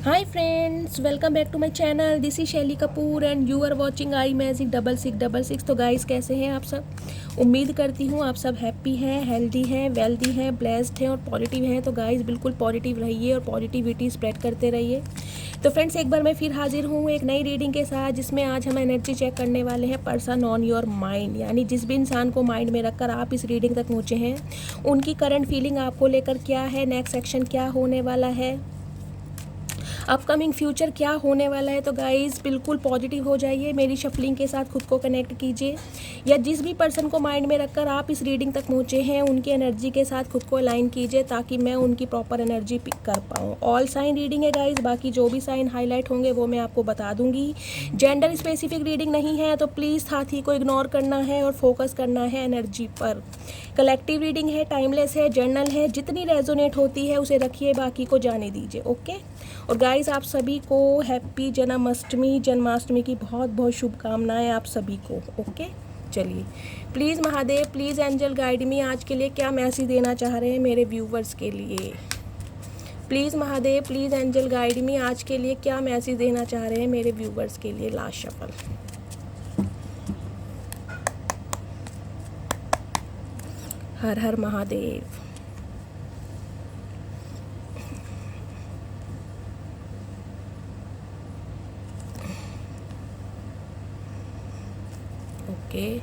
Hi friends, welcome back to my channel. This is Shaili Kapoor and you are watching I magic 6666। तो guys, कैसे हैं आप सब? उम्मीद करती हूँ आप सब हैप्पी हैं, हेल्दी हैं, वेल्दी हैं, ब्लेस्ड हैं और पॉजिटिव हैं। तो गाइस, बिल्कुल पॉजिटिव रहिए और पॉजिटिविटी स्प्रेड करते रहिए। तो फ्रेंड्स, एक बार मैं फिर हाजिर हूँ एक नई रीडिंग के साथ, जिसमें आज हम एनर्जी चेक करने वाले हैं पर्सन ऑन योर माइंड। यानी जिस भी इंसान को माइंड में रखकर आप इस रीडिंग तक पहुँचे हैं, उनकी करंट फीलिंग आपको लेकर क्या है, नेक्स्ट एक्शन क्या होने वाला है, अपकमिंग फ्यूचर क्या होने वाला है। तो गाइज़, बिल्कुल पॉजिटिव हो जाइए, मेरी शफलिंग के साथ खुद को कनेक्ट कीजिए, या जिस भी पर्सन को माइंड में रखकर आप इस रीडिंग तक पहुँचे हैं, उनकी एनर्जी के साथ खुद को अलाइन कीजिए, ताकि मैं उनकी प्रॉपर एनर्जी पिक कर पाऊँ। ऑल साइन रीडिंग है गाइज़, बाकी जो भी साइन हाईलाइट होंगे वो मैं आपको बता दूंगी। जेंडर स्पेसिफिक रीडिंग नहीं है, तो प्लीज़ साथी को इग्नोर करना है और फोकस करना है एनर्जी पर। कलेक्टिव रीडिंग है, टाइमलेस है, जर्नल है, जितनी रेजोनेट होती है उसे रखिए, बाकी को जाने दीजिए। ओके। और गाइस, आप सभी को हैप्पी जन्माष्टमी की बहुत बहुत शुभकामनाएं आप सभी को। ओके, चलिए, please Mahadev, please angel guide me, आज के लिए क्या मैसेज देना चाह रहे हैं मेरे व्यूवर्स के लिए। Please Mahadev, please angel guide me, आज के लिए क्या मैसेज देना चाह रहे हैं मेरे व्यूवर्स के लिए। Last shuffle. हर हर महादेव। ओके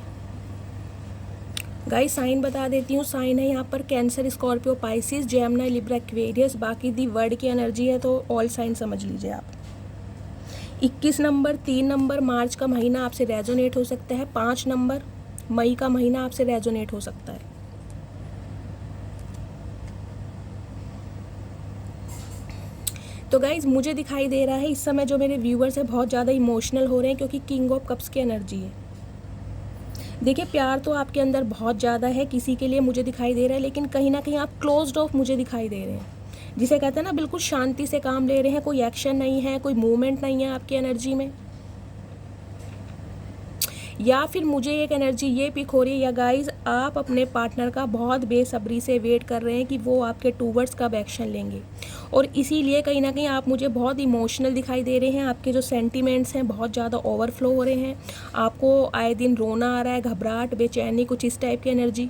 गाइस, साइन बता देती हूँ। साइन है यहाँ पर Cancer, Scorpio, Pisces, Gemini, Libra, Aquarius. बाकी दी वर्ड की एनर्जी है, तो ऑल साइन समझ लीजिए आप। 21 नंबर, 3 नंबर मार्च का महीना आपसे रेजोनेट हो सकता है। 5 नंबर मई का महीना आपसे रेजोनेट हो सकता है। तो गाइज, मुझे दिखाई दे रहा है इस समय जो मेरे व्यूवर्स हैं बहुत ज़्यादा इमोशनल हो रहे हैं, क्योंकि किंग ऑफ कप्स की एनर्जी है। देखिए, प्यार तो आपके अंदर बहुत ज़्यादा है किसी के लिए, मुझे दिखाई दे रहा है, लेकिन कहीं ना कहीं आप क्लोज्ड ऑफ मुझे दिखाई दे रहे हैं, जिसे कहते हैं ना, बिल्कुल शांति से काम ले रहे हैं, कोई एक्शन नहीं है, कोई मूवमेंट नहीं है आपकी एनर्जी में। या फिर मुझे एक एनर्जी ये पिक हो रही है, या गाइज, आप अपने पार्टनर का बहुत बेसब्री से वेट कर रहे हैं कि वो आपके टूवर्ड्स कब एक्शन लेंगे, और इसीलिए कहीं ना कहीं आप मुझे बहुत इमोशनल दिखाई दे रहे हैं। आपके जो सेंटिमेंट्स हैं बहुत ज़्यादा ओवरफ्लो हो रहे हैं, आपको आए दिन रोना आ रहा है, घबराहट, बेचैनी, कुछ इस टाइप की एनर्जी,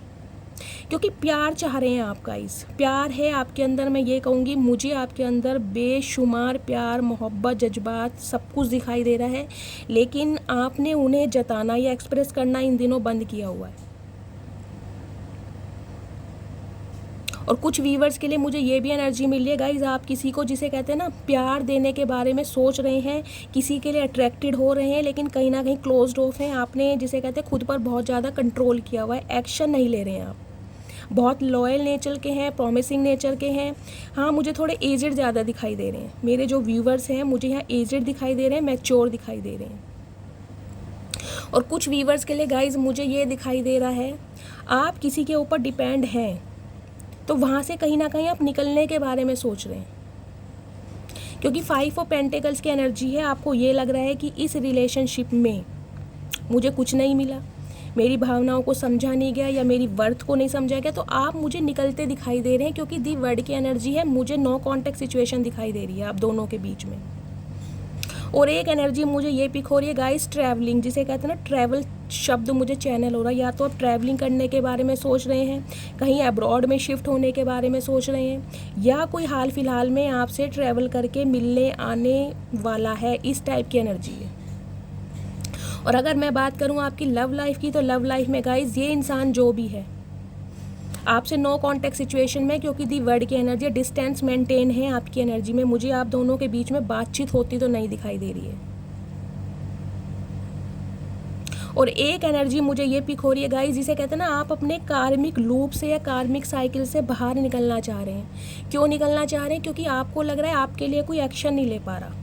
क्योंकि प्यार चाह रहे हैं आप गाइस। प्यार है आपके अंदर, मैं ये कहूँगी, मुझे आपके अंदर बेशुमार प्यार, मोहब्बत, जज्बात सब कुछ दिखाई दे रहा है, लेकिन आपने उन्हें जताना या एक्सप्रेस करना इन दिनों बंद किया हुआ है। और कुछ व्यूवर्स के लिए मुझे ये भी एनर्जी मिली है गाइज, आप किसी को, जिसे कहते हैं ना, प्यार देने के बारे में सोच रहे हैं, किसी के लिए अट्रैक्टेड हो रहे हैं, लेकिन कहीं ना कहीं क्लोज्ड ऑफ हैं। आपने, जिसे कहते हैं, खुद पर बहुत ज़्यादा कंट्रोल किया हुआ है, एक्शन नहीं ले रहे हैं आप। बहुत लॉयल नेचर के हैं, प्रॉमिसिंग नेचर के हैं। हाँ, मुझे थोड़े एजेड ज़्यादा दिखाई दे रहे हैं। मेरे जो व्यूवर्स हैं मुझे यहाँ एजेड दिखाई दे रहे हैं, मैच्योर दिखाई दे रहे हैं। और कुछ व्यूवर्स के लिए गाइज मुझे ये दिखाई दे रहा है, आप किसी के ऊपर डिपेंड हैं, तो वहाँ से कहीं ना कहीं आप निकलने के बारे में सोच रहे हैं, क्योंकि 5 ऑफ पेंटिकल्स की एनर्जी है। आपको ये लग रहा है कि इस रिलेशनशिप में मुझे कुछ नहीं मिला, मेरी भावनाओं को समझा नहीं गया, या मेरी वर्थ को नहीं समझा गया, तो आप मुझे निकलते दिखाई दे रहे हैं, क्योंकि दी वर्ड की एनर्जी है। मुझे नो कॉन्टेक्ट सिचुएशन दिखाई दे रही है आप दोनों के बीच में। और एक एनर्जी मुझे ये पिक हो रही है गाइस, ट्रैवलिंग, जिसे कहते हैं ना, ट्रैवल शब्द मुझे चैनल हो रहा है। या तो आप ट्रैवलिंग करने के बारे में सोच रहे हैं, कहीं अब्रॉड में शिफ्ट होने के बारे में सोच रहे हैं, या कोई हाल फिलहाल में आपसे ट्रैवल करके मिलने आने वाला है, इस टाइप की एनर्जी है। और अगर मैं बात करूं आपकी लव लाइफ की, तो लव लाइफ में गाइज, ये इंसान जो भी है आपसे नो कॉन्टेक्ट सिचुएशन में, क्योंकि दी वर्ड की एनर्जी, डिस्टेंस मेंटेन है आपकी एनर्जी में। मुझे आप दोनों के बीच में बातचीत होती तो नहीं दिखाई दे रही है। और एक एनर्जी मुझे ये पिक हो रही है गाइस, जिसे कहते हैं ना, आप अपने कार्मिक लूप से या कार्मिक साइकिल से बाहर निकलना चाह रहे हैं। क्यों निकलना चाह रहे हैं? क्योंकि आपको लग रहा है आपके लिए कोई एक्शन नहीं ले पा रहा।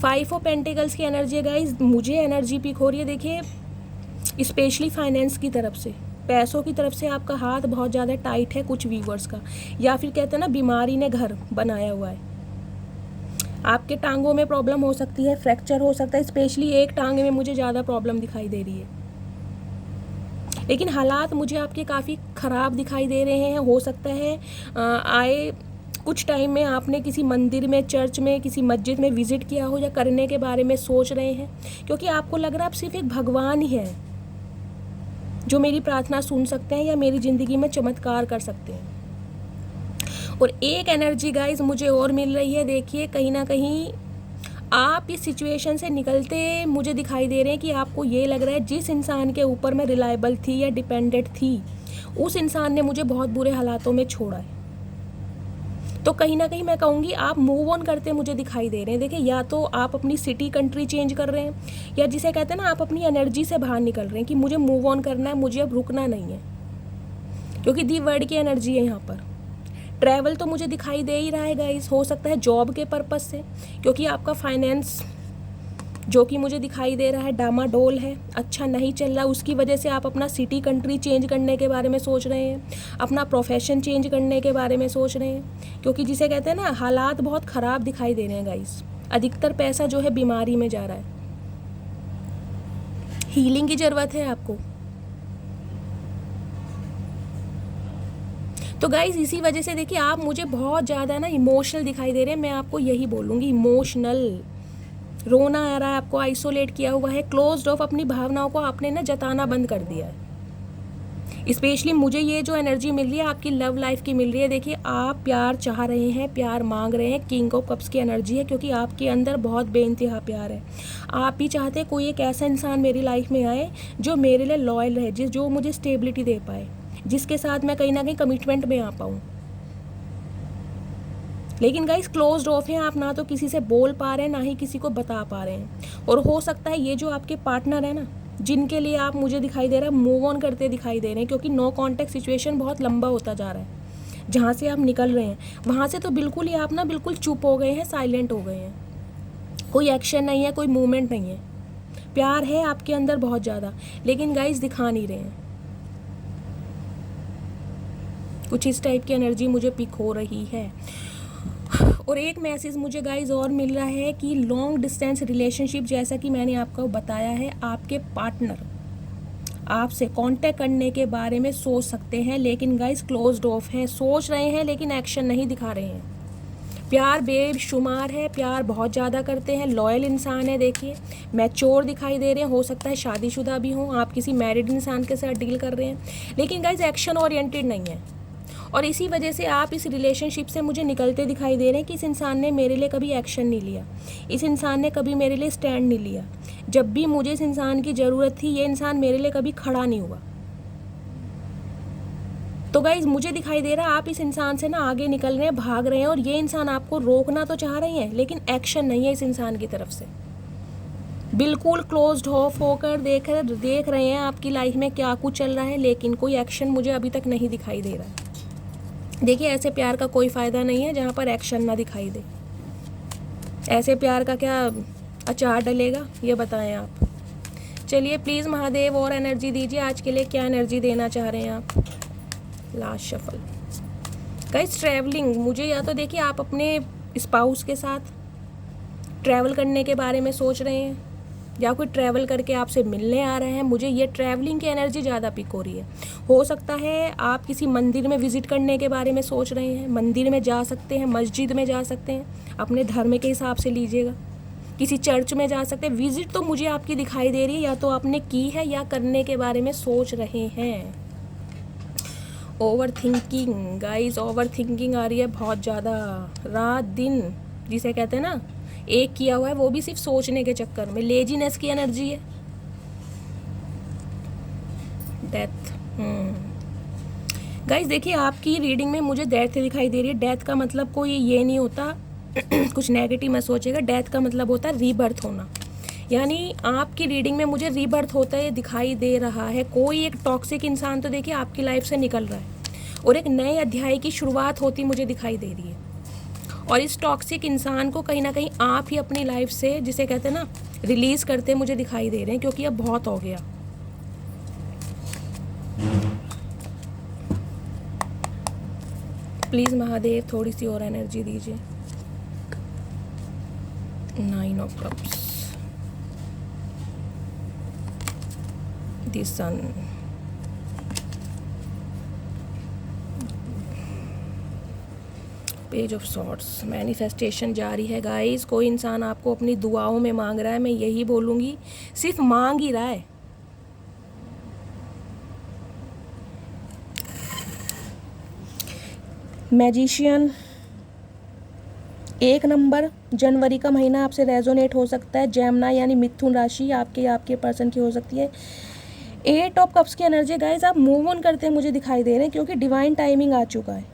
5 ऑफ पेंटिकल्स की एनर्जी है गाइस, मुझे एनर्जी पिक हो रही है। देखिए, स्पेशली फाइनेंस की तरफ से, पैसों की तरफ से आपका हाथ बहुत ज़्यादा टाइट है कुछ व्यूवर्स का, या फिर कहते हैं ना, बीमारी ने घर बनाया हुआ है। आपके टांगों में प्रॉब्लम हो सकती है, फ्रैक्चर हो सकता है, स्पेशली एक टांग में मुझे ज़्यादा प्रॉब्लम दिखाई दे रही है, लेकिन हालात मुझे आपके काफ़ी ख़राब दिखाई दे रहे हैं। हो सकता है आय कुछ टाइम में आपने किसी मंदिर में, चर्च में, किसी मस्जिद में विजिट किया हो या करने के बारे में सोच रहे हैं, क्योंकि आपको लग रहा है आप सिर्फ एक भगवान ही है जो मेरी प्रार्थना सुन सकते हैं या मेरी ज़िंदगी में चमत्कार कर सकते हैं। और एक एनर्जी गाइस मुझे और मिल रही है, देखिए कहीं ना कहीं आप इस सिचुएशन से निकलते मुझे दिखाई दे रहे हैं कि आपको ये लग रहा है जिस इंसान के ऊपर मैं रिलायबल थी या डिपेंडेंट थी, उस इंसान ने मुझे बहुत बुरे हालातों में छोड़ा है। तो कहीं ना कहीं मैं कहूँगी आप मूव ऑन करते मुझे दिखाई दे रहे हैं। देखिए, या तो आप अपनी सिटी, कंट्री चेंज कर रहे हैं, या जिसे कहते हैं ना आप अपनी एनर्जी से बाहर निकल रहे हैं कि मुझे मूव ऑन करना है, मुझे अब रुकना नहीं है, क्योंकि दी वर्ड की एनर्जी है यहाँ पर। ट्रैवल तो मुझे दिखाई दे ही रहा है गाइस, हो सकता है जॉब के पर्पस से, क्योंकि आपका फाइनेंस जो कि मुझे दिखाई दे रहा है डामाडोल है, अच्छा नहीं चल रहा, उसकी वजह से आप अपना सिटी, कंट्री चेंज करने के बारे में सोच रहे हैं, अपना प्रोफेशन चेंज करने के बारे में सोच रहे हैं, क्योंकि जिसे कहते हैं ना हालात बहुत ख़राब दिखाई दे रहे हैं गाइस। अधिकतर पैसा जो है बीमारी में जा रहा है, हीलिंग की ज़रूरत है आपको। तो गाइज इसी वजह से देखिए आप मुझे बहुत ज़्यादा ना इमोशनल दिखाई दे रहे हैं, मैं आपको यही बोलूँगी, इमोशनल। रोना आ रहा है आपको, आइसोलेट किया हुआ है, क्लोज्ड ऑफ, अपनी भावनाओं को आपने ना जताना बंद कर दिया है। स्पेशली मुझे ये जो एनर्जी मिल रही है आपकी लव लाइफ की मिल रही है। देखिए आप प्यार चाह रहे हैं, प्यार मांग रहे हैं, किंग ऑफ कप्स की एनर्जी है, क्योंकि आपके अंदर बहुत बेइंतहा प्यार है। आप ही चाहते हैं कोई एक ऐसा इंसान मेरी लाइफ में आए जो मेरे लिए लॉयल रहे, जो मुझे स्टेबिलिटी दे पाए, जिसके साथ मैं कहीं ना कहीं कमिटमेंट में आ पाऊँ। लेकिन गाइस क्लोज्ड ऑफ हैं आप, ना तो किसी से बोल पा रहे हैं, ना ही किसी को बता पा रहे हैं। और हो सकता है ये जो आपके पार्टनर है ना, जिनके लिए आप मुझे दिखाई दे रहा है मूव ऑन करते दिखाई दे रहे हैं, क्योंकि नो कॉन्टैक्ट सिचुएशन बहुत लंबा होता जा रहा है। जहाँ से आप निकल रहे हैं वहाँ से तो बिल्कुल ही आप ना बिल्कुल चुप हो गए हैं, साइलेंट हो गए हैं, कोई एक्शन नहीं है, कोई मूवमेंट नहीं है। प्यार है आपके अंदर बहुत ज़्यादा, लेकिन गाइस दिखा नहीं रहे हैं। कुछ इस टाइप की एनर्जी मुझे पिक हो रही है। और एक मैसेज मुझे गाइज और मिल रहा है कि लॉन्ग डिस्टेंस रिलेशनशिप, जैसा कि मैंने आपको बताया है, आपके पार्टनर आपसे कांटेक्ट करने के बारे में सोच सकते हैं, लेकिन गाइज क्लोज्ड ऑफ हैं, सोच रहे हैं लेकिन एक्शन नहीं दिखा रहे हैं। प्यार बेशुमार है, प्यार बहुत ज़्यादा करते हैं, लॉयल इंसान है, देखिए मैच्योर दिखाई दे रहे हैं, हो सकता है शादीशुदा भी हों, आप किसी मैरिड इंसान के साथ डील कर रहे हैं, लेकिन गाइज एक्शन ओरिएंटेड नहीं है। और इसी वजह से आप इस रिलेशनशिप से मुझे निकलते दिखाई दे रहे हैं कि इस इंसान ने मेरे लिए कभी एक्शन नहीं लिया, इस इंसान ने कभी मेरे लिए स्टैंड नहीं लिया। जब भी मुझे इस इंसान की ज़रूरत थी, ये इंसान मेरे लिए कभी खड़ा नहीं हुआ। तो गाइज मुझे दिखाई दे रहा है आप इस इंसान से ना आगे निकल रहे हैं, भाग रहे हैं, और ये इंसान आपको रोकना तो चाह रहे हैं, लेकिन एक्शन नहीं है इस इंसान की तरफ से। बिल्कुल क्लोज्ड ऑफ होकर देख रहे हैं आपकी लाइफ में क्या कुछ चल रहा है, लेकिन कोई एक्शन मुझे अभी तक नहीं दिखाई दे रहा है। देखिए ऐसे प्यार का कोई फ़ायदा नहीं है जहाँ पर एक्शन ना दिखाई दे। ऐसे प्यार का क्या अचार डलेगा, ये बताएं आप। चलिए प्लीज़ महादेव और एनर्जी दीजिए आज के लिए, क्या एनर्जी देना चाह रहे हैं आप। लास्ट शफल गाइस, ट्रैवलिंग मुझे, या तो देखिए आप अपने स्पाउस के साथ ट्रैवल करने के बारे में सोच रहे हैं, या कोई ट्रैवल करके आपसे मिलने आ रहे हैं। मुझे ये ट्रैवलिंग की एनर्जी ज़्यादा पिक हो रही है। हो सकता है आप किसी मंदिर में विज़िट करने के बारे में सोच रहे हैं, मंदिर में जा सकते हैं, मस्जिद में जा सकते हैं, अपने धर्म के हिसाब से लीजिएगा, किसी चर्च में जा सकते हैं। विज़िट तो मुझे आपकी दिखाई दे रही है, या तो आपने की है या करने के बारे में सोच रहे हैं। Overthinking guys, overthinking आ रही है बहुत ज़्यादा, रात दिन जिसे कहते हैं ना, एक किया हुआ है वो भी सिर्फ सोचने के चक्कर में। लेजीनेस की एनर्जी है, डेथ। गाइज देखिए आपकी रीडिंग में मुझे डेथ दिखाई दे रही है। डेथ का मतलब कोई ये नहीं होता कुछ नेगेटिव मत सोचेगा, डेथ का मतलब होता है रीबर्थ होना। यानी आपकी रीडिंग में मुझे रीबर्थ होता है दिखाई दे रहा है। कोई एक टॉक्सिक इंसान तो देखिए आपकी लाइफ से निकल रहा है और एक नए अध्याय की शुरुआत होती मुझे दिखाई दे रही है। और इस टॉक्सिक इंसान को कहीं ना कहीं आप ही अपनी लाइफ से, जिसे कहते हैं ना, रिलीज़ करते मुझे दिखाई दे रहे हैं, क्योंकि अब बहुत हो गया। प्लीज़ महादेव थोड़ी सी और एनर्जी दीजिए। 9 of cups, the sun, page of swords, manifestation जारी है गाइस। कोई इंसान आपको अपनी दुआओं में मांग रहा है, मैं यही बोलूँगी, सिर्फ मांग ही रहा है। मैजिशियन 1 नंबर, जनवरी का महीना आपसे रेजोनेट हो सकता है। जेमिनी यानी मिथुन राशि आपके पर्सन की हो सकती है। 8 ऑफ कप्स की एनर्जी गाइस, आप मूव ऑन करते हैं मुझे दिखाई दे रहे हैं, क्योंकि डिवाइन टाइमिंग आ चुका है।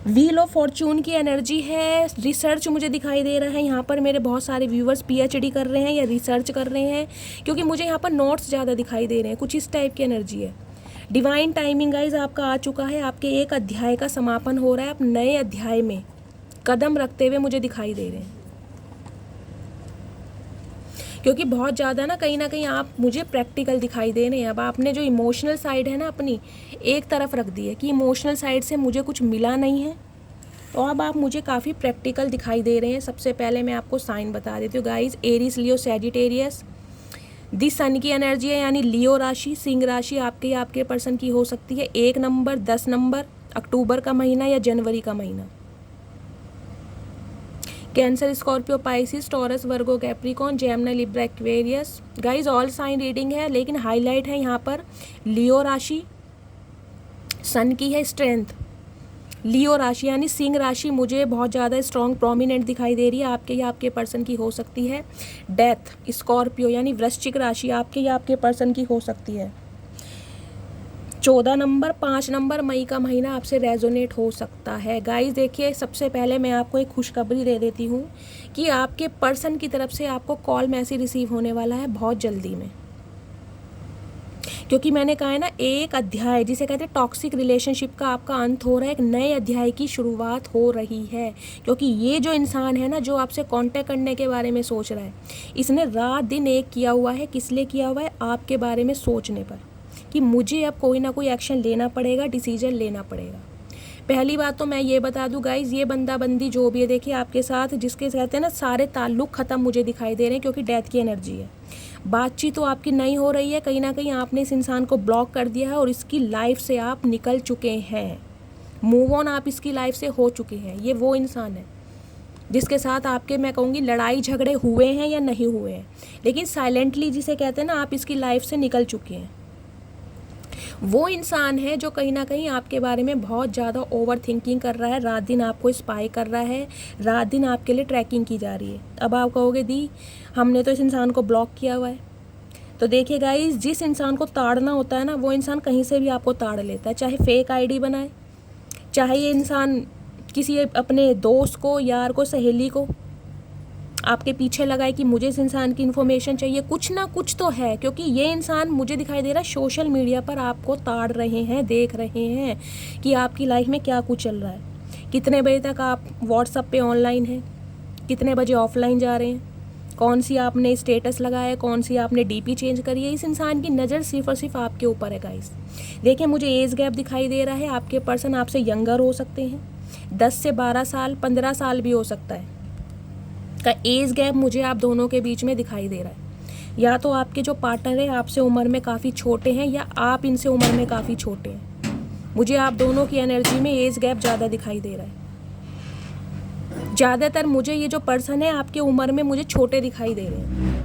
व्हील ऑफ फॉर्चून की एनर्जी है। रिसर्च मुझे दिखाई दे रहा है, यहाँ पर मेरे बहुत सारे व्यूवर्स PhD कर रहे हैं या रिसर्च कर रहे हैं, क्योंकि मुझे यहाँ पर नोट्स ज़्यादा दिखाई दे रहे हैं। कुछ इस टाइप की एनर्जी है। डिवाइन टाइमिंग गाइस आपका आ चुका है। आपके एक अध्याय का समापन हो रहा है, आप नए अध्याय में कदम रखते हुए मुझे दिखाई दे रहे हैं, क्योंकि बहुत ज़्यादा ना कहीं आप मुझे प्रैक्टिकल दिखाई दे रहे हैं। अब आपने जो इमोशनल साइड है ना अपनी एक तरफ रख दी है कि इमोशनल साइड से मुझे कुछ मिला नहीं है, तो अब आप मुझे काफ़ी प्रैक्टिकल दिखाई दे रहे हैं। सबसे पहले मैं आपको साइन बता देती हूँ गाइस, एरीज, लियो, सैजिटेरियस। दी सन की एनर्जी है, यानी लियो राशि, सिंह राशि आपके पर्सन की हो सकती है। 1 नंबर, 10 नंबर, अक्टूबर का महीना या जनवरी का महीना। Cancer, Scorpio, Pisces, Taurus, Virgo, Capricorn, Gemini, Libra, Aquarius. Guys all sign reading है, लेकिन हाईलाइट है यहाँ पर लियो राशि। सन की है स्ट्रेंथ। लियो राशि यानी सिंह राशि मुझे बहुत ज़्यादा स्ट्रॉन्ग प्रोमिनेंट दिखाई दे रही है, आपके या आपके पर्सन की हो सकती है। डेथ, स्कॉर्पियो यानी वृश्चिक राशि आपके या आपके पर्सन की हो सकती है। 14 नंबर, 5 नंबर, मई का महीना आपसे रेजोनेट हो सकता है। गाइस देखिए, सबसे पहले मैं आपको एक खुशखबरी दे देती हूँ कि आपके पर्सन की तरफ से आपको कॉल मैसेज रिसीव होने वाला है बहुत जल्दी में, क्योंकि मैंने कहा है ना, एक अध्याय जिसे कहते हैं टॉक्सिक रिलेशनशिप का आपका अंत हो रहा है, एक नए अध्याय की शुरुआत हो रही है। क्योंकि ये जो इंसान है ना, जो आपसे कांटेक्ट करने के बारे में सोच रहा है, इसने रात दिन एक किया हुआ है। किस लिए किया हुआ है? आपके बारे में सोचने पर, कि मुझे अब कोई ना कोई एक्शन लेना पड़ेगा, डिसीजन लेना पड़ेगा। पहली बात तो मैं ये बता दूं गाइज, ये बंदा बंदी जो भी है, देखिए आपके साथ जिसके कहते हैं ना सारे ताल्लुक ख़त्म मुझे दिखाई दे रहे हैं, क्योंकि डेथ की एनर्जी है। बातचीत तो आपकी नहीं हो रही है, कहीं ना कहीं आपने इस इंसान को ब्लॉक कर दिया है और इसकी लाइफ से आप निकल चुके हैं। मूव ऑन आप इसकी लाइफ से हो चुके हैं। ये वो इंसान है जिसके साथ आपके, मैं कहूँगी, लड़ाई झगड़े हुए हैं या नहीं हुए हैं, लेकिन साइलेंटली जिसे कहते हैं ना, आप इसकी लाइफ से निकल चुके हैं। वो इंसान है जो कहीं ना कहीं आपके बारे में बहुत ज़्यादा ओवर थिंकिंग कर रहा है, रात दिन आपको स्पाई कर रहा है, रात दिन आपके लिए ट्रैकिंग की जा रही है। अब आप कहोगे दी हमने तो इस इंसान को ब्लॉक किया हुआ है, तो देखिए गाइस, जिस इंसान को ताड़ना होता है ना, वो इंसान कहीं से भी आपको ताड़ लेता है। चाहे फेक आईडी बनाए, चाहे ये इंसान किसी अपने दोस्त को, यार को, सहेली को आपके पीछे लगाए कि मुझे इस इंसान की इन्फॉर्मेशन चाहिए, कुछ ना कुछ तो है। क्योंकि ये इंसान मुझे दिखाई दे रहा है सोशल मीडिया पर आपको ताड़ रहे हैं, देख रहे हैं कि आपकी लाइफ में क्या कुछ चल रहा है, कितने बजे तक आप व्हाट्सएप पे ऑनलाइन हैं, कितने बजे ऑफलाइन जा रहे हैं, कौन सी आपने स्टेटस लगाया है, कौन सी आपने DP चेंज करी है। इस इंसान की नज़र सिर्फ और सिर्फ आपके ऊपर है गाइस। देखिए, मुझे एज गैप दिखाई दे रहा है, आपके पर्सन आपसे यंगर हो सकते हैं, 10 से 12 साल, 15 साल भी हो सकता है का एज गैप मुझे आप दोनों के बीच में दिखाई दे रहा है। या तो आपके जो पार्टनर है आपसे उम्र में काफ़ी छोटे हैं, या आप इनसे उम्र में काफ़ी छोटे हैं। मुझे आप दोनों की एनर्जी में एज गैप ज़्यादा दिखाई दे रहा है। ज़्यादातर मुझे ये जो पर्सन है आपके उम्र में मुझे छोटे दिखाई दे रहे हैं।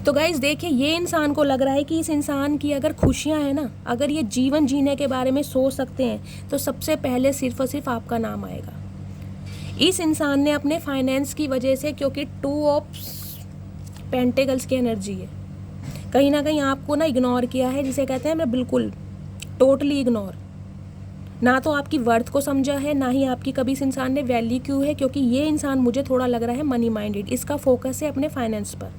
तो गाइज देखिए, ये इंसान को लग रहा है कि इस इंसान की अगर खुशियाँ हैं ना, अगर ये जीवन जीने के बारे में सोच सकते हैं, तो सबसे पहले सिर्फ और सिर्फ आपका नाम आएगा। इस इंसान ने अपने फाइनेंस की वजह से, क्योंकि 2 ऑफ पेंटिकल्स की एनर्जी है, कहीं ना कहीं आपको ना इग्नोर किया है, जिसे कहते हैं मैं बिल्कुल टोटली इग्नोर। ना तो आपकी वर्थ को समझा है, ना ही आपकी कभी इस इंसान ने वैल्यू क्यों है, क्योंकि ये इंसान मुझे थोड़ा लग रहा है मनी माइंडेड। इसका फोकस है अपने फाइनेंस पर।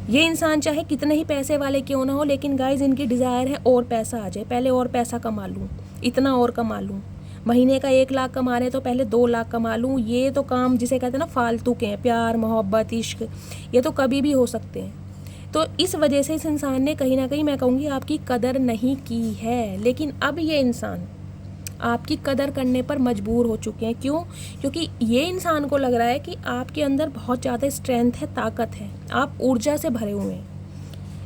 ये इंसान चाहे कितने ही पैसे वाले क्यों ना हो, लेकिन गाइज इनकी डिज़ायर है और पैसा आ जाए, पहले और पैसा कमा लूँ, इतना और कमा लूँ। महीने का 1 लाख कमा रहे तो पहले 2 लाख कमा लूँ। ये तो काम जिसे कहते हैं ना फालतू के हैं, प्यार, मोहब्बत, इश्क, ये तो कभी भी हो सकते हैं। तो इस वजह से इस इंसान ने कहीं ना कहीं, मैं कहूँगी, आपकी कदर नहीं की है। लेकिन अब ये इंसान आपकी कदर करने पर मजबूर हो चुके हैं। क्यों? क्योंकि ये इंसान को लग रहा है कि आपके अंदर बहुत ज़्यादा स्ट्रेंथ है, ताकत है, आप ऊर्जा से भरे हुए हैं।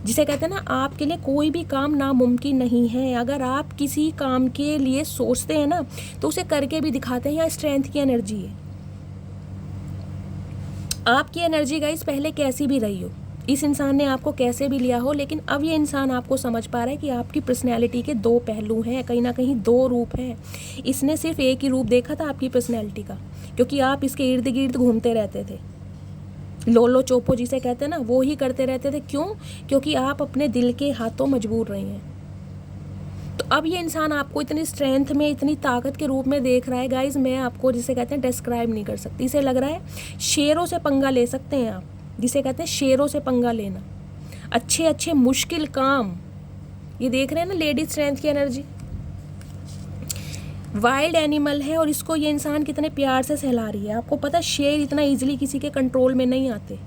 जिसे कहते हैं ना, आपके लिए कोई भी काम नामुमकिन नहीं है। अगर आप किसी काम के लिए सोचते हैं ना तो उसे करके भी दिखाते हैं। यहाँ स्ट्रेंथ की एनर्जी है। आपकी एनर्जी गाइस पहले कैसी भी रही हो, इस इंसान ने आपको कैसे भी लिया हो, लेकिन अब ये इंसान आपको समझ पा रहा है कि आपकी पर्सनैलिटी के दो पहलू हैं, कहीं ना कहीं दो रूप हैं। इसने सिर्फ एक ही रूप देखा था आपकी पर्सनैलिटी का, क्योंकि आप इसके इर्द गिर्द घूमते रहते थे। लोलो चोपो जिसे कहते हैं ना, वो ही करते रहते थे। क्यों? क्योंकि आप अपने दिल के हाथों मजबूर रहे हैं। तो अब ये इंसान आपको इतनी स्ट्रेंथ में, इतनी ताकत के रूप में देख रहा है गाइज, मैं आपको जिसे कहते हैं डिस्क्राइब नहीं कर सकती। इसे लग रहा है शेरों से पंगा ले सकते हैं आप, जिसे कहते हैं शेरों से पंगा लेना। अच्छे अच्छे मुश्किल काम, ये देख रहे हैं ना लेडीज स्ट्रेंथ की एनर्जी। वाइल्ड एनिमल है और इसको ये इंसान कितने प्यार से सहला रही है। आपको पता है शेर इतना इजीली किसी के कंट्रोल में नहीं आते,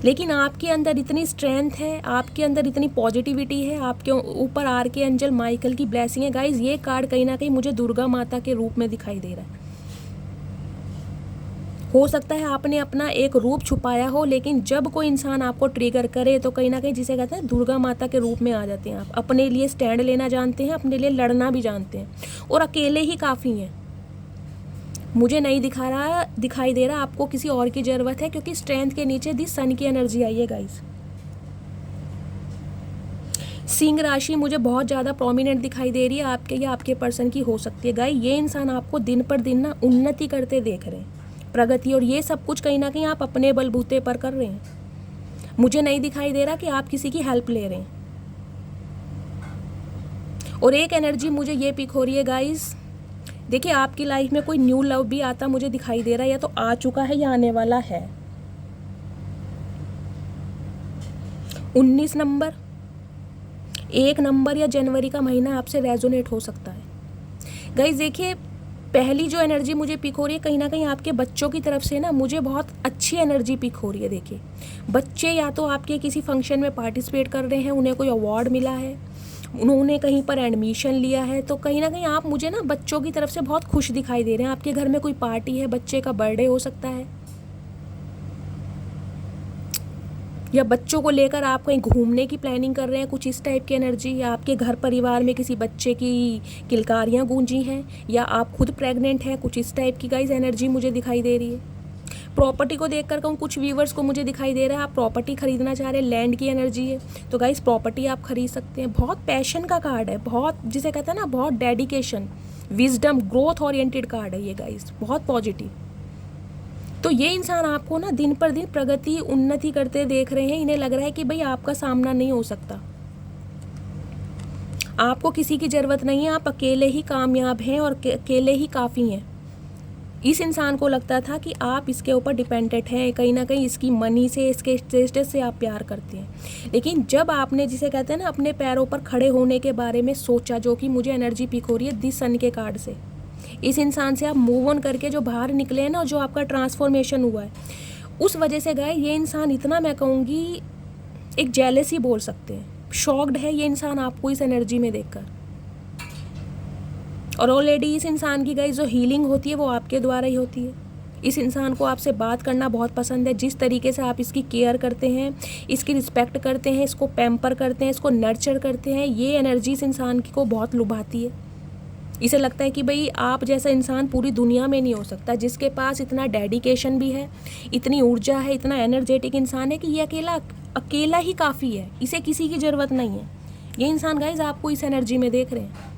लेकिन आपके अंदर इतनी स्ट्रेंथ है, आपके अंदर इतनी पॉजिटिविटी है, आपके ऊपर आर्के एंजल माइकल की ब्लेसिंग है गाइज। ये कार्ड कहीं ना कहीं मुझे दुर्गा माता के रूप में दिखाई दे रहा है। हो सकता है आपने अपना एक रूप छुपाया हो, लेकिन जब कोई इंसान आपको ट्रिगर करे तो कहीं ना कहीं जिसे कहते हैं दुर्गा माता के रूप में आ जाते हैं आप। अपने लिए स्टैंड लेना जानते हैं, अपने लिए लड़ना भी जानते हैं, और अकेले ही काफ़ी हैं। मुझे नहीं दिखाई दे रहा आपको किसी और की ज़रूरत है, क्योंकि स्ट्रेंथ के नीचे दी सन की एनर्जी आई है गाइस। सिंह राशि मुझे बहुत ज़्यादा प्रोमिनेंट दिखाई दे रही है आपके या आपके पर्सन की हो सकती है गाइस। ये इंसान आपको दिन पर दिन ना उन्नति करते देख रहे हैं, प्रगति, और ये सब कुछ कहीं ना कहीं आप अपने बलबूते पर कर रहे हैं। मुझे नहीं दिखाई दे रहा कि आप किसी की हेल्प ले रहे हैं। और एक एनर्जी मुझे ये पिक हो रही है गाइस, देखिए आपकी लाइफ में कोई न्यू लव भी आता मुझे दिखाई दे रहा है, या तो आ चुका है या आने वाला है। 19 नंबर, 1 नंबर या जनवरी का महीना आपसे रेजोनेट हो सकता है गाइस। देखिए पहली जो एनर्जी मुझे पिक हो रही है, कहीं ना कहीं आपके बच्चों की तरफ से ना मुझे बहुत अच्छी एनर्जी पिक हो रही है। देखिए बच्चे या तो आपके किसी फंक्शन में पार्टिसिपेट कर रहे हैं, उन्हें कोई अवार्ड मिला है, उन्होंने कहीं पर एडमिशन लिया है, तो कहीं ना कहीं आप मुझे ना बच्चों की तरफ से बहुत खुश दिखाई दे रहे हैं। आपके घर में कोई पार्टी है, बच्चे का बर्थडे हो सकता है, या बच्चों को लेकर आप कहीं घूमने की प्लानिंग कर रहे हैं, कुछ इस टाइप की एनर्जी। या आपके घर परिवार में किसी बच्चे की किलकारियाँ गूंजी हैं, या आप खुद प्रेग्नेंट हैं, कुछ इस टाइप की गाइस एनर्जी मुझे दिखाई दे रही है। प्रॉपर्टी को देख कर कहूँ, कुछ व्यूवर्स को मुझे दिखाई दे रहा है आप प्रॉपर्टी खरीदना चाह रहे हैं, लैंड की एनर्जी है, तो गाइस प्रॉपर्टी आप खरीद सकते हैं। बहुत पैशन का कार्ड है, बहुत जिसे कहते हैं ना बहुत dedication, wisdom, growth oriented card है ये गाइस, बहुत पॉजिटिव। तो ये इंसान आपको ना दिन पर दिन प्रगति, उन्नति करते देख रहे हैं। इन्हें लग रहा है कि भाई आपका सामना नहीं हो सकता, आपको किसी की ज़रूरत नहीं है, आप अकेले ही कामयाब हैं और अकेले ही काफ़ी हैं। इस इंसान को लगता था कि आप इसके ऊपर डिपेंडेंट हैं, कहीं ना कहीं इसकी मनी से, इसके स्टेटस से आप प्यार करते हैं। लेकिन जब आपने जिसे कहते हैं ना अपने पैरों पर खड़े होने के बारे में सोचा, जो कि मुझे एनर्जी पिक हो रही है दी सन के कार्ड से, इस इंसान से आप मूव ऑन करके जो बाहर निकले हैं ना, जो आपका ट्रांसफॉर्मेशन हुआ है, उस वजह से गए ये इंसान इतना, मैं कहूँगी एक जेलसी बोल सकते हैं, शॉक्ड है ये इंसान आपको इस एनर्जी में देखकर। और ऑलरेडी इस इंसान की गाइस जो हीलिंग होती है वो आपके द्वारा ही होती है। इस इंसान को आपसे बात करना बहुत पसंद है, जिस तरीके से आप इसकी केयर करते हैं, इसकी रिस्पेक्ट करते हैं, इसको पैम्पर करते हैं, इसको नर्चर करते हैं, ये एनर्जी इस इंसान को बहुत लुभाती है। इसे लगता है कि भाई आप जैसा इंसान पूरी दुनिया में नहीं हो सकता, जिसके पास इतना डेडिकेशन भी है, इतनी ऊर्जा है, इतना एनर्जेटिक इंसान है कि ये अकेला ही काफ़ी है, इसे किसी की ज़रूरत नहीं है। ये इंसान गाइज आपको इस एनर्जी में देख रहे हैं,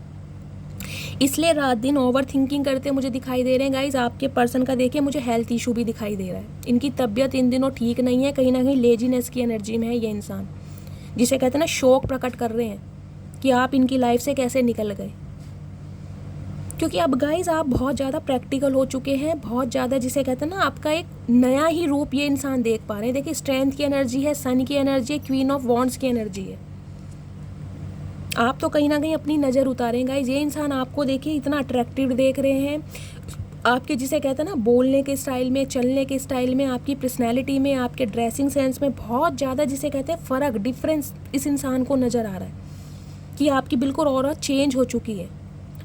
इसलिए रात दिन ओवर थिंकिंग करते मुझे दिखाई दे रहे हैं गाइज। आपके पर्सन का देखिए मुझे हेल्थ इशू भी दिखाई दे रहा है, इनकी तबीयत इन दिनों ठीक नहीं है, कहीं ना कहीं लेजीनेस की एनर्जी में है ये इंसान, जिसे कहते हैं ना शौक प्रकट कर रहे हैं कि आप इनकी लाइफ से कैसे निकल गए। क्योंकि अब गाइज आप बहुत ज़्यादा प्रैक्टिकल हो चुके हैं, बहुत ज़्यादा जिसे कहते हैं ना आपका एक नया ही रूप ये इंसान देख पा रहे हैं। देखिए स्ट्रेंथ की एनर्जी है, सन की एनर्जी है, क्वीन ऑफ वॉन्ड्स की एनर्जी है। आप तो कहीं ना कहीं अपनी नज़र उतारें गाइज, ये इंसान आपको देखिए इतना अट्रैक्टिव देख रहे हैं, आपके जिसे कहते हैं ना बोलने के स्टाइल में, चलने के स्टाइल में, आपकी पर्सनैलिटी में, आपके ड्रेसिंग सेंस में बहुत ज़्यादा जिसे कहते हैं फ़र्क, डिफरेंस इस इंसान को नज़र आ रहा है कि आपकी बिल्कुल ऑरा चेंज हो चुकी है।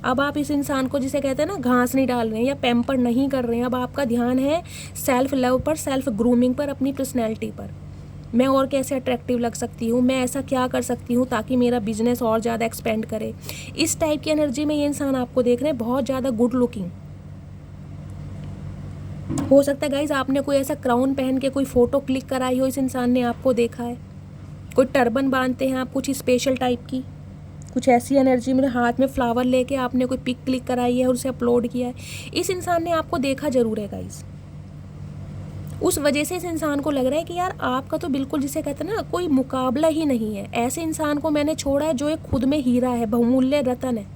अब आप इस इंसान को जिसे कहते हैं ना घास नहीं डाल रहे हैं या पैम्पर नहीं कर रहे हैं, अब आपका ध्यान है सेल्फ लव पर, सेल्फ ग्रूमिंग पर, अपनी पर्सनैलिटी पर। मैं और कैसे अट्रैक्टिव लग सकती हूँ, मैं ऐसा क्या कर सकती हूँ ताकि मेरा बिजनेस और ज़्यादा एक्सपेंड करे। इस टाइप की एनर्जी में ये इंसान आपको देख रहे हैं, बहुत ज़्यादा गुड लुकिंग। हो सकता है गाइज आपने कोई ऐसा क्राउन पहन के कोई फ़ोटो क्लिक कराई हो, इस इंसान ने आपको देखा है। कोई टर्बन बांधते हैं आप कुछ स्पेशल टाइप की, कुछ ऐसी एनर्जी में हाथ में फ्लावर लेके आपने कोई पिक क्लिक कराई है और उसे अपलोड किया है। इस इंसान ने आपको देखा ज़रूर है गाइज। उस वजह से इस इंसान को लग रहा है कि यार आपका तो बिल्कुल, जिसे कहते हैं ना, कोई मुकाबला ही नहीं है। ऐसे इंसान को मैंने छोड़ा है जो एक खुद में हीरा है, बहुमूल्य रतन है,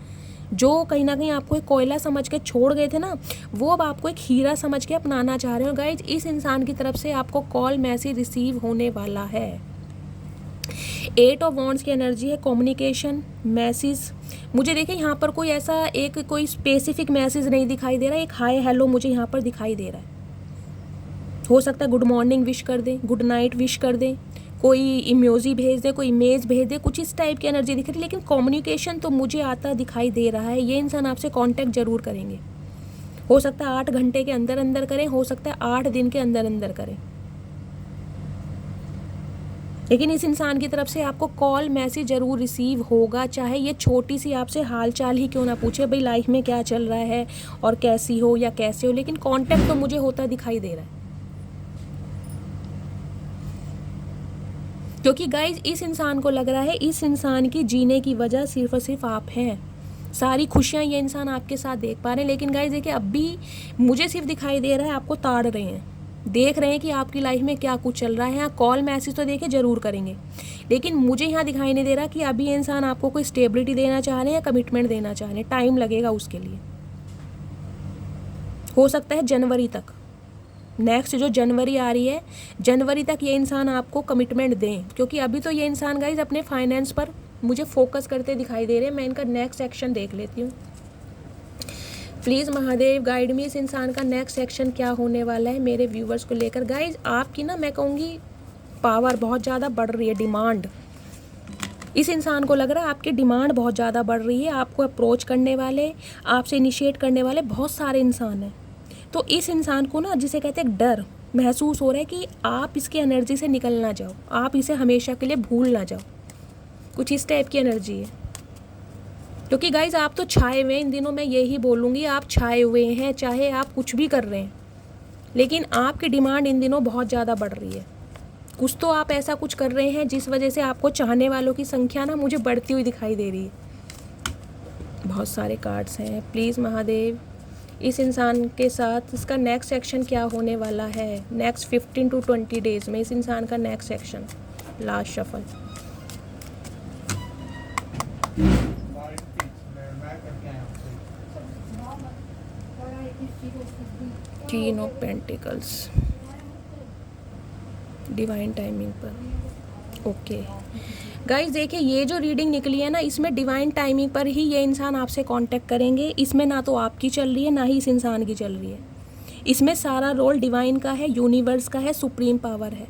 जो कहीं ना कहीं आपको एक कोयला समझ के छोड़ गए थे ना, वो अब आपको एक हीरा समझ के अपनाना चाह रहे हो। गाइज इस इंसान की तरफ से आपको कॉल मैसेज रिसीव होने वाला है। 8 ऑफ वॉन्ड्स की एनर्जी है, कम्युनिकेशन मैसेज। मुझे देखिए यहाँ पर कोई ऐसा एक कोई स्पेसिफिक मैसेज नहीं दिखाई दे रहा है, एक हाय हेलो मुझे यहाँ पर दिखाई दे रहा है। हो सकता है गुड मॉर्निंग विश कर दें, गुड नाइट विश कर दें, कोई इमोजी भेज दे, कोई इमेज भेज दे, कुछ इस टाइप की एनर्जी दिख रही है। लेकिन कम्युनिकेशन तो मुझे आता दिखाई दे रहा है। ये इंसान आपसे कांटेक्ट जरूर करेंगे। हो सकता है 8 घंटे के अंदर अंदर करें, हो सकता है 8 दिन के अंदर अंदर करें, लेकिन इस इंसान की तरफ से आपको कॉल मैसेज जरूर रिसीव होगा। चाहे ये छोटी सी आपसे हाल चाल ही क्यों ना पूछे, भाई लाइफ में क्या चल रहा है और कैसी हो या कैसे हो, लेकिन कांटेक्ट तो मुझे होता दिखाई दे रहा है। क्योंकि गाइज इस इंसान को लग रहा है इस इंसान की जीने की वजह सिर्फ और सिर्फ आप हैं। सारी खुशियाँ ये इंसान आपके साथ देख पा रहे हैं। लेकिन गाइज देखिए, अब भी मुझे सिर्फ दिखाई दे रहा है आपको ताड़ रहे हैं, देख रहे हैं कि आपकी लाइफ में क्या कुछ चल रहा है। यहाँ कॉल मैसेज तो देखिए ज़रूर करेंगे, लेकिन मुझे यहाँ दिखाई नहीं दे रहा कि अभी ये इंसान आपको कोई स्टेबिलिटी देना चाह रहे हैं या कमिटमेंट देना चाह रहे हैं। टाइम लगेगा उसके लिए, हो सकता है जनवरी तक, नेक्स्ट जो जनवरी आ रही है, जनवरी तक ये इंसान आपको कमिटमेंट दें। क्योंकि अभी तो ये इंसान गाइज अपने फाइनेंस पर मुझे फोकस करते दिखाई दे रहे हैं। मैं इनका नेक्स्ट एक्शन देख लेती हूँ। प्लीज़ महादेव गाइड मी, इस इंसान का नेक्स्ट एक्शन क्या होने वाला है मेरे व्यूवर्स को लेकर। गाइज आपकी ना, मैं कहूँगी पावर बहुत ज़्यादा बढ़ रही है, डिमांड। इस इंसान को लग रहा है आपकी डिमांड बहुत ज़्यादा बढ़ रही है। आपको अप्रोच करने वाले, आपसे इनिशिएट करने वाले बहुत सारे इंसान हैं। तो इस इंसान को ना, जिसे कहते हैं डर महसूस हो रहा है कि आप इसकी एनर्जी से निकल ना जाओ, आप इसे हमेशा के लिए भूल ना जाओ। कुछ इस टाइप की एनर्जी है। क्योंकि गाइज आप तो छाए हुए हैं इन दिनों, मैं यही बोलूँगी, आप छाए हुए हैं, चाहे आप कुछ भी कर रहे हैं, लेकिन आपकी डिमांड इन दिनों बहुत ज़्यादा बढ़ रही है। कुछ तो आप ऐसा कुछ कर रहे हैं जिस वजह से आपको चाहने वालों की संख्या ना मुझे बढ़ती हुई दिखाई दे रही है। बहुत सारे कार्ड्स हैं। प्लीज़ महादेव, इस इंसान के साथ इसका नेक्स्ट एक्शन क्या होने वाला है नेक्स्ट 15 to 20 डेज़ में। इस इंसान का next action, last shuffle. Queen of pentacles, divine timing पर। ओके गाइज देखिए, ये जो रीडिंग निकली है ना, इसमें डिवाइन टाइमिंग पर ही ये इंसान आपसे कांटेक्ट करेंगे। इसमें ना तो आपकी चल रही है, ना ही इस इंसान की चल रही है। इसमें सारा रोल डिवाइन का है, यूनिवर्स का है, सुप्रीम पावर है।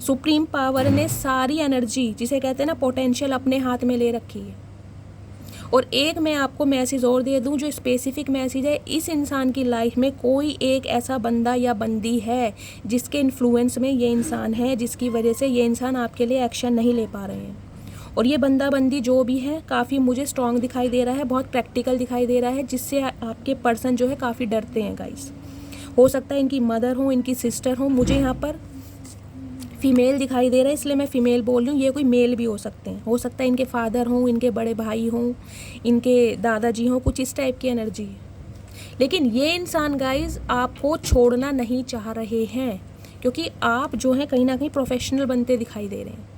सुप्रीम पावर ने सारी एनर्जी, जिसे कहते हैं ना पोटेंशियल, अपने हाथ में ले रखी है। और एक मैं आपको मैसेज और दे दूं, जो स्पेसिफिक मैसेज है, इस इंसान की लाइफ में कोई एक ऐसा बंदा या बंदी है जिसके इन्फ्लुएंस में ये इंसान है, जिसकी वजह से ये इंसान आपके लिए एक्शन नहीं ले पा रहे हैं। और ये बंदा बंदी जो भी है, काफ़ी मुझे स्ट्रॉन्ग दिखाई दे रहा है, बहुत प्रैक्टिकल दिखाई दे रहा है, जिससे आपके पर्सन जो है काफ़ी डरते हैं गाइस। हो सकता है इनकी मदर हो, इनकी सिस्टर हो। मुझे यहाँ पर फीमेल दिखाई दे रहा है, इसलिए मैं फ़ीमेल बोल रही हूँ। ये कोई मेल भी हो सकते हैं, हो सकता है इनके फादर हों, इनके बड़े भाई हों, इनके दादाजी हों, कुछ इस टाइप की एनर्जी है। लेकिन ये इंसान गाइज आपको छोड़ना नहीं चाह रहे हैं, क्योंकि आप जो है कहीं ना कहीं प्रोफेशनल बनते दिखाई दे रहे हैं।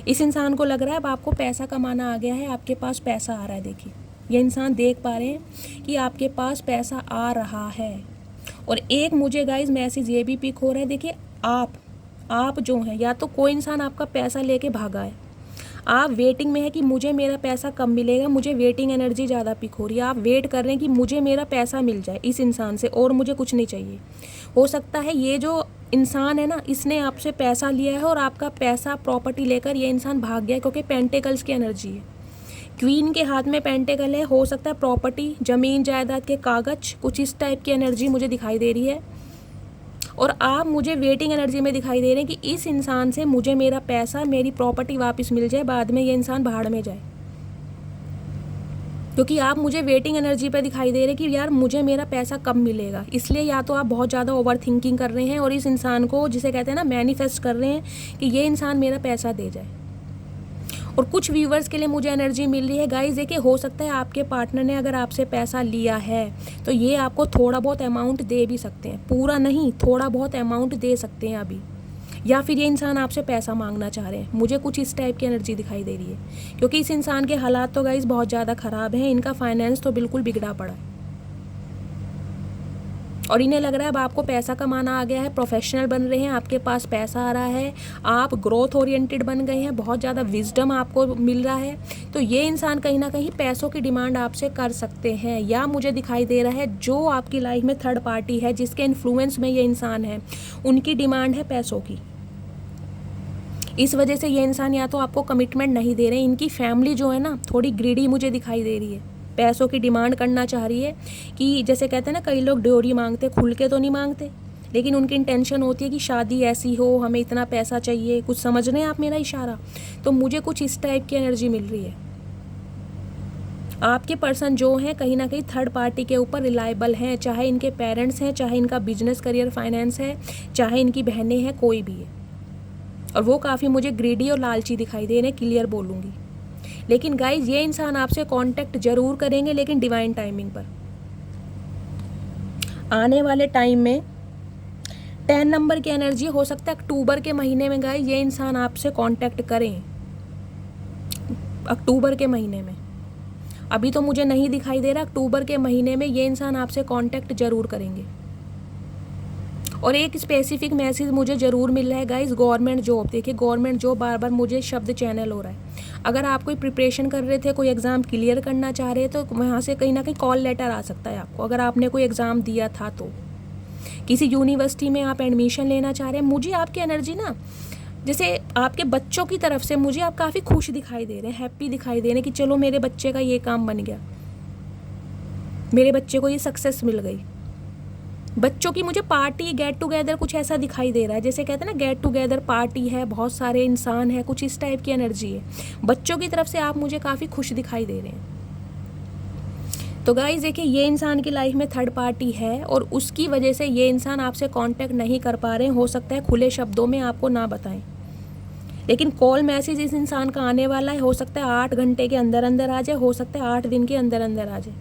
इस इंसान को लग रहा है अब आपको पैसा कमाना आ गया है, आपके पास पैसा आ रहा है। देखिए, ये इंसान देख पा रहे हैं कि आपके पास पैसा आ रहा है। और एक मुझे गाइज मैसेज ये भी पिक हो रहा है, देखिए आप जो हैं, या तो कोई इंसान आपका पैसा लेके भागा है, आप वेटिंग में है कि मुझे मेरा पैसा कब मिलेगा। मुझे वेटिंग एनर्जी ज़्यादा पिक हो रही है। आप वेट कर रहे हैं कि मुझे मेरा पैसा मिल जाए इस इंसान से, और मुझे कुछ नहीं चाहिए। हो सकता है ये जो इंसान है ना, इसने आपसे पैसा लिया है और आपका पैसा, प्रॉपर्टी लेकर ये इंसान भाग गया है, क्योंकि पेंटिकल्स की एनर्जी है। क्वीन के हाथ में पेंटिकल है। हो सकता है प्रॉपर्टी, ज़मीन जायदाद के कागज़, कुछ इस टाइप की एनर्जी मुझे दिखाई दे रही है। और आप मुझे वेटिंग एनर्जी में दिखाई दे रहे हैं कि इस इंसान से मुझे मेरा पैसा, मेरी प्रॉपर्टी वापस मिल जाए, बाद में ये इंसान भाड़ में जाए। क्योंकि आप मुझे वेटिंग एनर्जी पे दिखाई दे रहे हैं कि यार मुझे मेरा पैसा कब मिलेगा। इसलिए या तो आप बहुत ज़्यादा ओवर थिंकिंग कर रहे हैं और इस इंसान को, जिसे कहते हैं ना, मैनिफेस्ट कर रहे हैं कि ये इंसान मेरा पैसा दे जाए। और कुछ व्यूवर्स के लिए मुझे एनर्जी मिल रही है गाइस, देखिए हो सकता है आपके पार्टनर ने अगर आपसे पैसा लिया है तो ये आपको थोड़ा बहुत अमाउंट दे भी सकते हैं, पूरा नहीं, थोड़ा बहुत अमाउंट दे सकते हैं अभी, या फिर ये इंसान आपसे पैसा मांगना चाह रहे हैं। मुझे कुछ इस टाइप की एनर्जी दिखाई दे रही है, क्योंकि इस इंसान के हालात तो गाइस बहुत ज़्यादा ख़राब हैं, इनका फाइनेंस तो बिल्कुल बिगड़ा पड़ा है और इन्हें लग रहा है अब आपको पैसा कमाना आ गया है, प्रोफेशनल बन रहे हैं, आपके पास पैसा आ रहा है, आप ग्रोथ ओरिएंटेड बन गए हैं, बहुत ज़्यादा विजडम आपको मिल रहा है। तो ये इंसान कहीं ना कहीं पैसों की डिमांड आपसे कर सकते हैं, या मुझे दिखाई दे रहा है जो आपकी लाइफ में थर्ड पार्टी है, जिसके इन्फ्लुएंस में ये इंसान है, उनकी डिमांड है पैसों की। इस वजह से ये इंसान या तो आपको कमिटमेंट नहीं दे रहे हैं, इनकी फैमिली जो है ना थोड़ी ग्रीडी मुझे दिखाई दे रही है, पैसों की डिमांड करना चाह रही है कि जैसे कहते हैं ना, कई लोग ड्योरी मांगते, खुल के तो नहीं मांगते, लेकिन उनकी इंटेंशन होती है कि शादी ऐसी हो, हमें इतना पैसा चाहिए। कुछ समझ रहे हैं आप मेरा इशारा? तो मुझे कुछ इस टाइप की एनर्जी मिल रही है। आपके पर्सन जो हैं कहीं ना कहीं थर्ड पार्टी के ऊपर रिलायबल हैं, चाहे इनके पेरेंट्स हैं, चाहे इनका बिजनेस, करियर, फाइनेंस है, चाहे इनकी बहनें हैं, कोई भी है। और वो काफ़ी मुझे ग्रीडी और लालची दिखाई दे रहे हैं, क्लियर बोलूँगी। लेकिन गाइज ये इंसान आपसे कांटेक्ट जरूर करेंगे, लेकिन डिवाइन टाइमिंग पर। आने वाले टाइम में 10 नंबर की एनर्जी हो सकता है अक्टूबर के महीने में गाइज ये इंसान आपसे कांटेक्ट करें, अक्टूबर के महीने में। अभी तो मुझे नहीं दिखाई दे रहा, अक्टूबर के महीने में ये इंसान आपसे कांटेक्ट जरूर करेंगे। और एक स्पेसिफिक मैसेज मुझे ज़रूर मिल रहा है गाइस, गवर्नमेंट जॉब। देखिए गवर्नमेंट जॉब बार बार मुझे शब्द चैनल हो रहा है। अगर आप कोई प्रिपरेशन कर रहे थे, कोई एग्ज़ाम क्लियर करना चाह रहे तो वहाँ से कहीं ना कहीं कॉल लेटर आ सकता है आपको, अगर आपने कोई एग्ज़ाम दिया था तो। किसी यूनिवर्सिटी में आप एडमिशन लेना चाह रहे हैं, मुझे आपकी एनर्जी ना, जैसे आपके बच्चों की तरफ से मुझे आप काफ़ी खुश दिखाई दे रहे हैं, हैप्पी दिखाई दे रहे हैं कि चलो मेरे बच्चे का ये काम बन गया, मेरे बच्चे को ये सक्सेस मिल गई। बच्चों की मुझे पार्टी, गेट टुगेदर कुछ ऐसा दिखाई दे रहा है, जैसे कहते हैं ना गेट टुगेदर पार्टी है, बहुत सारे इंसान है, कुछ इस टाइप की एनर्जी है। बच्चों की तरफ से आप मुझे काफ़ी खुश दिखाई दे रहे हैं। तो गाइस देखिए ये इंसान की लाइफ में थर्ड पार्टी है और उसकी वजह से ये इंसान आपसे कांटेक्ट नहीं कर पा रहे हैं। हो सकता है खुले शब्दों में आपको ना बताएं, लेकिन कॉल मैसेज इस इंसान का आने वाला है। हो सकता है 8 घंटे के अंदर अंदर आ जाए, हो सकता है 8 दिन के अंदर अंदर आ जाए,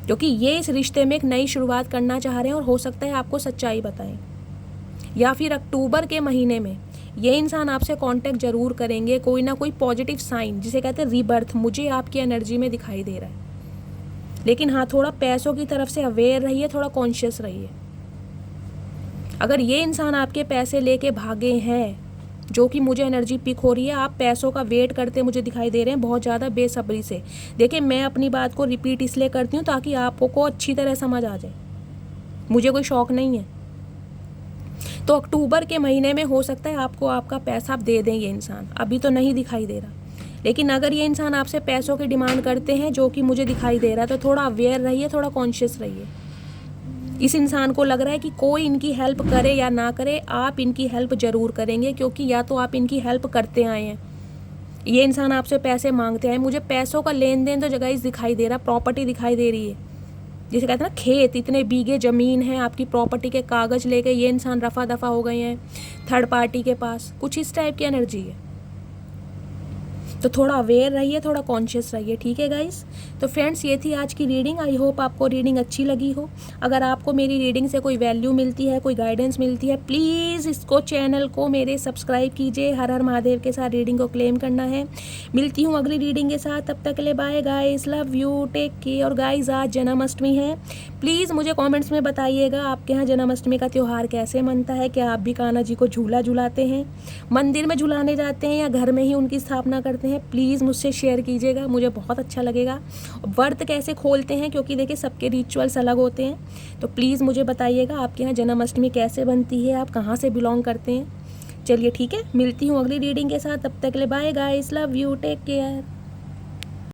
क्योंकि ये इस रिश्ते में एक नई शुरुआत करना चाह रहे हैं और हो सकता है आपको सच्चाई बताएं। या फिर अक्टूबर के महीने में ये इंसान आपसे कांटेक्ट जरूर करेंगे, कोई ना कोई पॉजिटिव साइन, जिसे कहते हैं रीबर्थ, मुझे आपकी एनर्जी में दिखाई दे रहा है। लेकिन हाँ, थोड़ा पैसों की तरफ से अवेयर रहिए, थोड़ा कॉन्शियस रहिए। अगर ये इंसान आपके पैसे लेके भागे हैं, जो कि मुझे एनर्जी पिक हो रही है, आप पैसों का वेट करते मुझे दिखाई दे रहे हैं बहुत ज़्यादा बेसब्री से। देखिए मैं अपनी बात को रिपीट इसलिए करती हूँ ताकि आपको अच्छी तरह समझ आ जाए, मुझे कोई शौक नहीं है। तो अक्टूबर के महीने में हो सकता है आपको आपका पैसा आप दे दें ये इंसान, अभी तो नहीं दिखाई दे रहा। लेकिन अगर ये इंसान आपसे पैसों की डिमांड करते हैं, जो कि मुझे दिखाई दे रहा है, तो थोड़ा अवेयर रहिए, थोड़ा कॉन्शियस रहिए। इस इंसान को लग रहा है कि कोई इनकी हेल्प करे या ना करे, आप इनकी हेल्प ज़रूर करेंगे, क्योंकि या तो आप इनकी हेल्प करते आए हैं, ये इंसान आपसे पैसे मांगते आए। मुझे पैसों का लेन देन तो जगह इस दिखाई दे रहा, प्रॉपर्टी दिखाई दे रही है, जिसे कहते हैं ना खेत, इतने बीघे ज़मीन है, आपकी प्रॉपर्टी के कागज़ लेके ये इंसान रफा दफा हो गए हैं थर्ड पार्टी के पास, कुछ इस टाइप की एनर्जी है। तो थोड़ा अवेयर रहिए, थोड़ा कॉन्शियस रहिए, ठीक है गाइस। तो फ्रेंड्स ये थी आज की रीडिंग। आई होप आपको रीडिंग अच्छी लगी हो। अगर आपको मेरी रीडिंग से कोई वैल्यू मिलती है, कोई गाइडेंस मिलती है, प्लीज़ इसको, चैनल को मेरे सब्सक्राइब कीजिए। हर हर महादेव के साथ रीडिंग को क्लेम करना है। मिलती हूँ अगली रीडिंग के साथ, तब तक के लिए bye guys, love you, take care. और गाइस आज जन्माष्टमी है, प्लीज़ मुझे कॉमेंट्स में बताइएगा आपके यहाँ जन्माष्टमी का त्यौहार कैसे मनता है। क्या आप भी कान्हा जी को झूला झुलाते हैं, मंदिर में झुलाने जाते हैं, या घर में ही उनकी स्थापना करते हैं? प्लीज़ मुझसे शेयर कीजिएगा, मुझे बहुत अच्छा लगेगा। व्रत कैसे खोलते हैं, क्योंकि देखिए सबके रिचुअल्स अलग होते हैं, तो प्लीज़ मुझे बताइएगा आपके यहाँ जन्माष्टमी कैसे बनती है, आप कहाँ से बिलोंग करते हैं। चलिए ठीक है, मिलती हूँ अगली रीडिंग के साथ, तब तक के लिए bye guys, love you, take care.